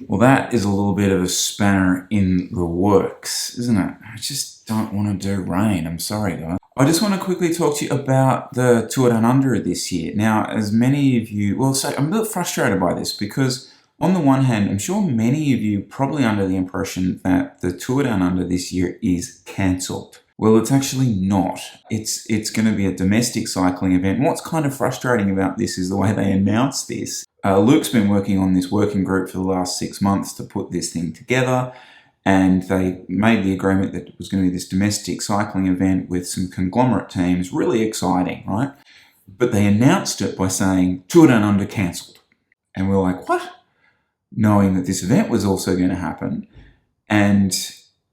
Well, that is a little bit of a spanner in the works, isn't it? I just don't want to do rain. I'm sorry, guys. I just want to quickly talk to you about the Tour Down Under this year. Now, as many of you, well, so I'm a bit frustrated by this because on the one hand, I'm sure many of you probably under the impression that the Tour Down Under this year is cancelled. Well, it's actually not. It's going to be a domestic cycling event. And what's kind of frustrating about this is the way they announced this. Luke's been working on this working group for the last 6 months to put this thing together, and they made the agreement that it was going to be this domestic cycling event with some conglomerate teams. Really exciting, right? But they announced it by saying Tour Down Under cancelled. And we're like, what? Knowing that this event was also going to happen. And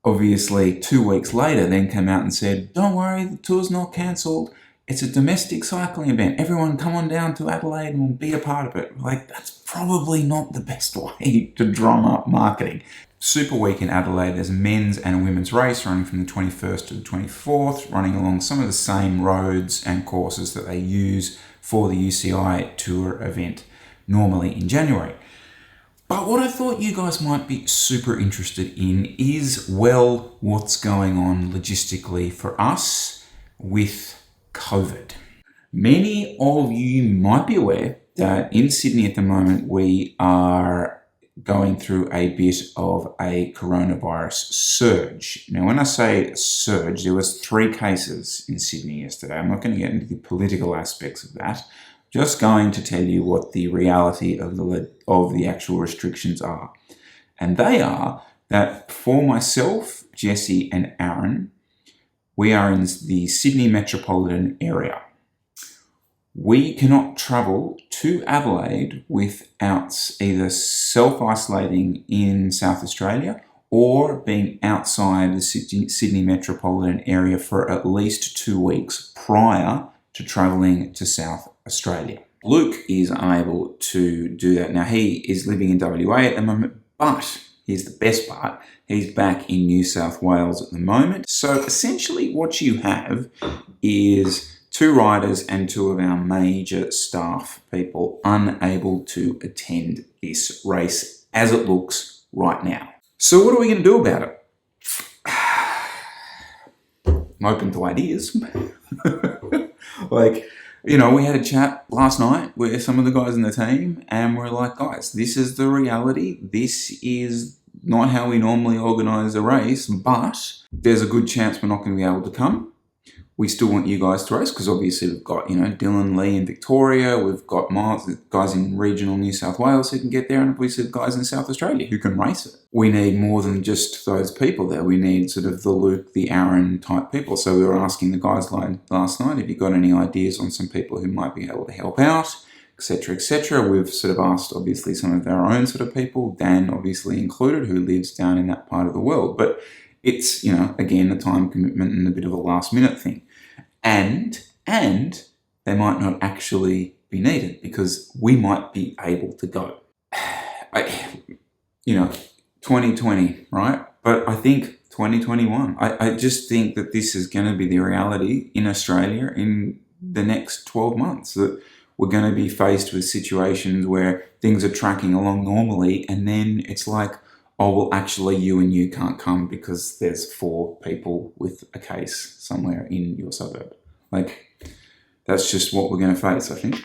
obviously 2 weeks later then came out and said, don't worry, the tour's not cancelled. It's a domestic cycling event. Everyone come on down to Adelaide and we'll be a part of it. Like, that's probably not the best way to drum up marketing. Super Week in Adelaide, there's a men's and a women's race running from the 21st to the 24th, running along some of the same roads and courses that they use for the UCI Tour event, normally in January. But what I thought you guys might be super interested in is, well, what's going on logistically for us with COVID. Many of you might be aware that in Sydney at the moment, we are going through a bit of a coronavirus surge. Now, when I say surge, there was 3 cases in Sydney yesterday. I'm not going to get into the political aspects of that. Just going to tell you what the reality of the actual restrictions are. And they are that for myself, Jesse and Aaron, we are in the Sydney metropolitan area. We cannot travel to Adelaide without either self-isolating in South Australia or being outside the Sydney metropolitan area for at least 2 weeks prior to travelling to South Australia. Luke is unable to do that. Now, he is living in WA at the moment, but here's the best part. He's back in New South Wales at the moment. So essentially what you have is 2 riders and 2 of our major staff people unable to attend this race as it looks right now. So what are we going to do about it? I'm open to ideas. Like, you know, we had a chat last night with some of the guys in the team and we're like, guys, this is the reality. This is not how we normally organise a race, but there's a good chance we're not going to be able to come. We still want you guys to race because obviously we've got, you know, Dylan, Lee in Victoria. We've got Miles, guys in regional New South Wales who can get there, and obviously guys in South Australia who can race it. We need more than just those people there. We need sort of the Luke, the Aaron type people. So we were asking the guys last night, have you got any ideas on some people who might be able to help out, etc., etc. We've sort of asked obviously some of our own sort of people, Dan obviously included, who lives down in that part of the world. But it's, you know, again, a time commitment and a bit of a last minute thing. And they might not actually be needed because we might be able to go. 2020, right? But I think 2021, I just think that this is going to be the reality in Australia in the next 12 months, that we're going to be faced with situations where things are tracking along normally and then it's like, oh, well, actually, you and you can't come because there's 4 people with a case somewhere in your suburb. Like, that's just what we're going to face, I think.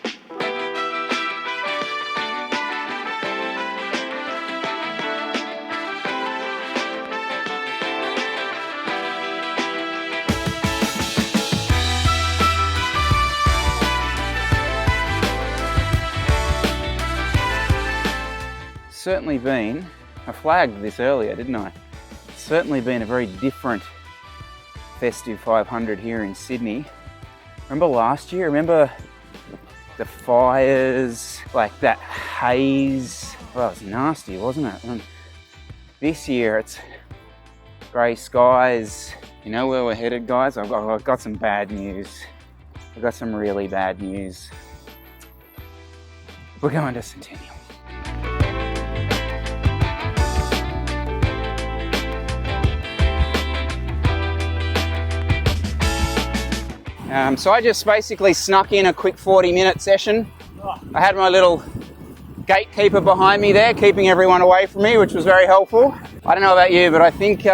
Certainly been, I flagged this earlier, didn't I? It's certainly been a very different festive 500 here in Sydney. Remember last year? Remember the fires, like that haze? Well, it was nasty, wasn't it? And this year it's grey skies. You know where we're headed, guys? I've got some bad news. I've got some really bad news. We're going to Centennial. So I just basically snuck in a quick 40-minute session. I had my little gatekeeper behind me there, keeping everyone away from me, which was very helpful. I don't know about you, but I think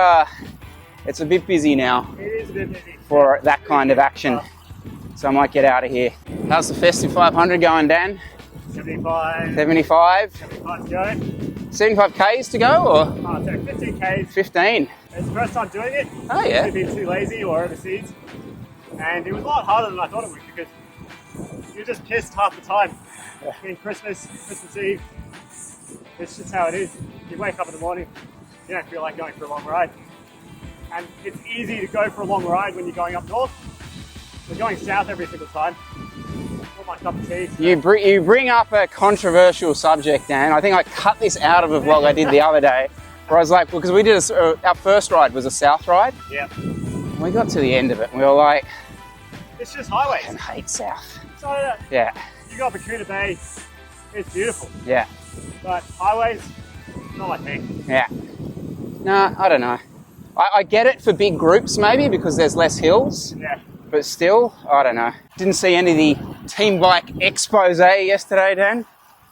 it's a bit busy now. It is a bit busy. For that kind of action. So I might get out of here. How's the Festive 500 going, Dan? 75. 75? 75 to go. 75 Ks to go, or? Oh, so 15 Ks. 15? It's the first time doing it. Oh, yeah. I've been too lazy or overseas. And it was a lot harder than I thought it would because you're just pissed half the time. Between Christmas Eve, it's just how it is. You wake up in the morning, you don't feel like going for a long ride. And it's easy to go for a long ride when you're going up north. We're going south every single time. Not my cup of tea. So. You bring up a controversial subject, Dan. I think I cut this out of a vlog I did the other day, where I was like, because we did our first ride was a south ride. Yeah. We got to the end of it and we were like, it's just highways. I hate south. So Yeah. you go up Bakuna Bay, it's beautiful. Yeah. But highways, not my thing. Yeah. No, I don't know. I get it for big groups maybe because there's less hills. Yeah. But still, I don't know. Didn't see any of the team bike expose yesterday, Dan,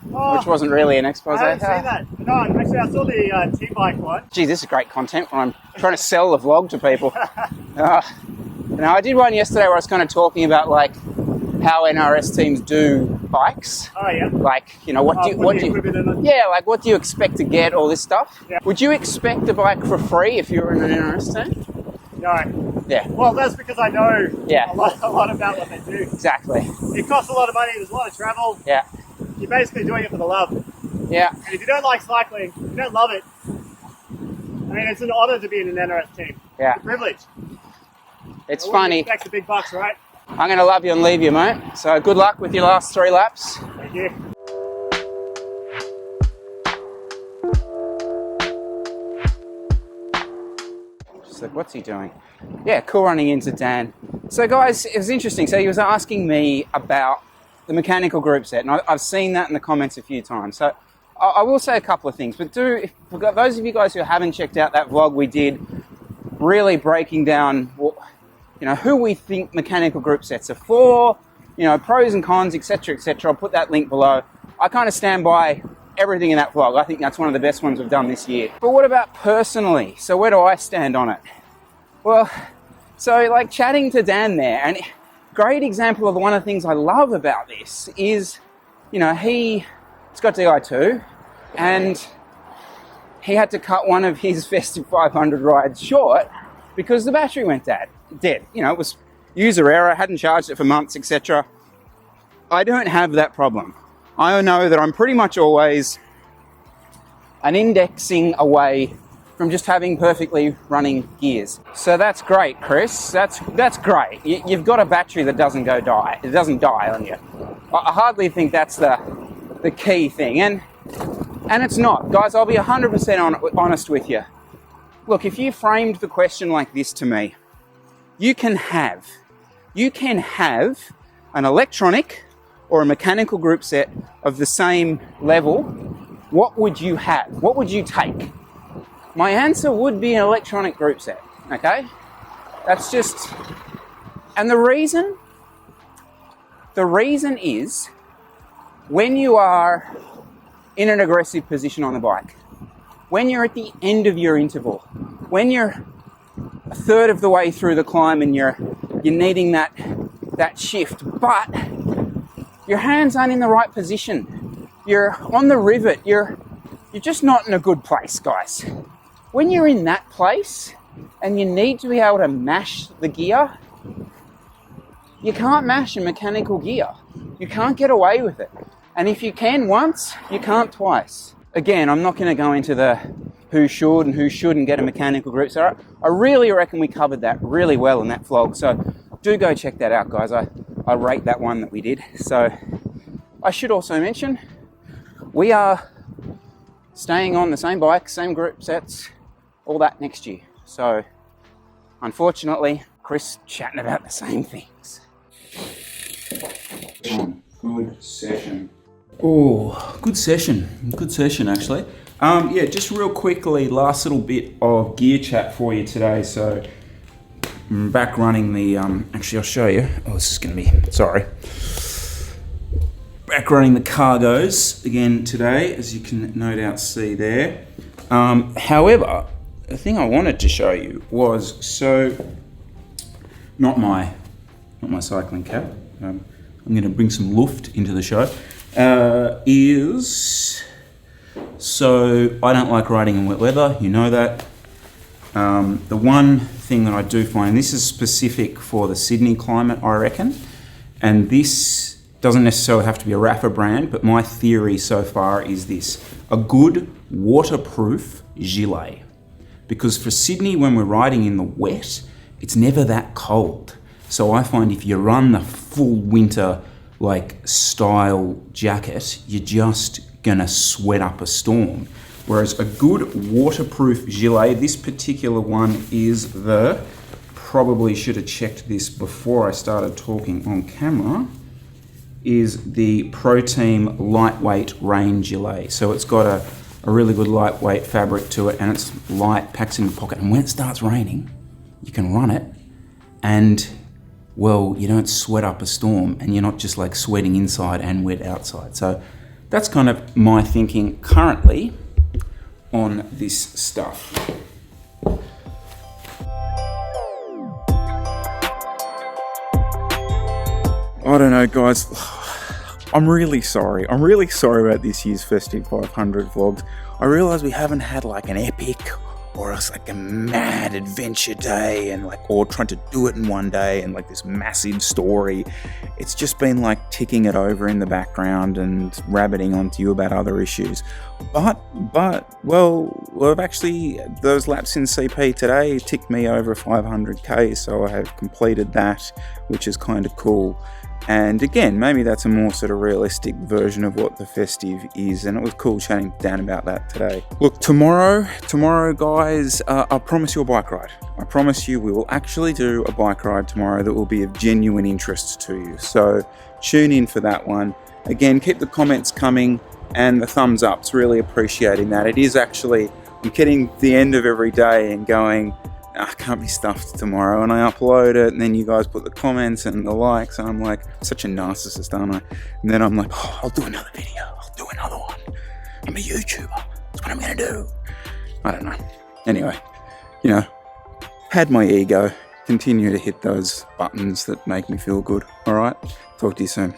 which wasn't really an expose. I haven't seen that. No, actually I saw the T-bike one. Gee, this is great content when I'm trying to sell the vlog to people. Now, I did one yesterday where I was kind of talking about like how NRS teams do bikes. Oh yeah. Like, you know, what do you expect to get, all this stuff? Yeah. Would you expect a bike for free if you were in an NRS team? No. Yeah. Well, that's because I know Yeah. a lot about what they do. Exactly. It costs a lot of money, there's a lot of travel. Yeah. You're basically doing it for the love. Yeah. And if you don't like cycling, if you don't love it, I mean, it's an honour to be in an NRS team. Yeah. It's a privilege. It's I wouldn't funny. expect the big bucks, right? I'm going to love you and leave you, mate. So good luck with your last 3 laps. Thank you. Just like, what's he doing? Yeah, cool running into Dan. So guys, it was interesting. So he was asking me about the mechanical group set, and I've seen that in the comments a few times. So I will say a couple of things, but for those of you guys who haven't checked out that vlog we did, really breaking down who we think mechanical group sets are for, pros and cons, etc., etc. I'll put that link below. I kind of stand by everything in that vlog. I think that's one of the best ones we've done this year. But what about personally? So where do I stand on it? Well, so like chatting to Dan there, and great example of one of the things I love about this is, he's got DI2, and he had to cut one of his Festive 500 rides short because the battery went dead. It was user error, hadn't charged it for months, etc. I don't have that problem. I know that I'm pretty much always an indexing away from just having perfectly running gears. So that's great, Chris. That's great. You've got a battery that doesn't die. It doesn't die on you. I hardly think that's the key thing. And it's not. Guys, I'll be 100% honest with you. Look, if you framed the question like this to me, you can have an electronic or a mechanical group set of the same level. What would you have? What would you take? My answer would be an electronic group set, okay? That's just, and the reason is when you are in an aggressive position on the bike, when you're at the end of your interval, when you're a third of the way through the climb and you're needing that shift, but your hands aren't in the right position. You're on the rivet. You're just not in a good place, guys. When you're in that place and you need to be able to mash the gear, you can't mash a mechanical gear. You can't get away with it. And if you can once, you can't twice. Again, I'm not going to go into the who should and who shouldn't get a mechanical group set. I really reckon we covered that really well in that vlog. So do go check that out, guys. I rate that one that we did. So I should also mention, we are staying on the same bike, same group sets, all that next year. So unfortunately, Chris chatting about the same things. Good session. Oh, good session actually. Yeah, just real quickly, last little bit of gear chat for you today. So I'm back running the, actually I'll show you. Oh, this is gonna be, sorry. back running the cargos again today, as you can no doubt see there. However, the thing I wanted to show you was, so, not my cycling cap, I'm going to bring some luft into the show, so I don't like riding in wet weather, you know that. The one thing that I do find, this is specific for the Sydney climate, I reckon, and this doesn't necessarily have to be a Rapha brand, but my theory so far is this: a good waterproof gilet. Because for Sydney, when we're riding in the wet, it's never that cold. So I find if you run the full winter like style jacket, you're just gonna sweat up a storm. Whereas a good waterproof gilet, this particular one is the, probably should have checked this before I started talking on camera, is the Pro Team lightweight rain gilet. So it's got a really good lightweight fabric to it, and it's light, packs in the pocket. And when it starts raining, you can run it, and well, you don't sweat up a storm, and you're not just like sweating inside and wet outside. So that's kind of my thinking currently on this stuff. I don't know, guys. I'm really sorry. I'm really sorry about this year's Festive 500 vlogs. I realise we haven't had like an epic or else like a mad adventure day and like, or trying to do it in one day and like this massive story. It's just been like ticking it over in the background and rabbiting onto you about other issues. But, well, I've actually, those laps in CP today ticked me over 500k, so I have completed that, which is kind of cool. And again, maybe that's a more sort of realistic version of what the festive is, and it was cool chatting to Dan about that today. Look, tomorrow guys, I promise you a bike ride. I promise you we will actually do a bike ride tomorrow that will be of genuine interest to you. So tune in for that one. Again, keep the comments coming and the thumbs ups, really appreciating that. It is actually, I'm getting to the end of every day and going, I can't be stuffed tomorrow, and I upload it, and then you guys put the comments and the likes, and I'm like, such a narcissist, aren't I? And then I'm like, oh, I'll do another video, I'll do another one. I'm a YouTuber, that's what I'm gonna do. I don't know. Anyway, you know, had my ego, continue to hit those buttons that make me feel good, alright? Talk to you soon.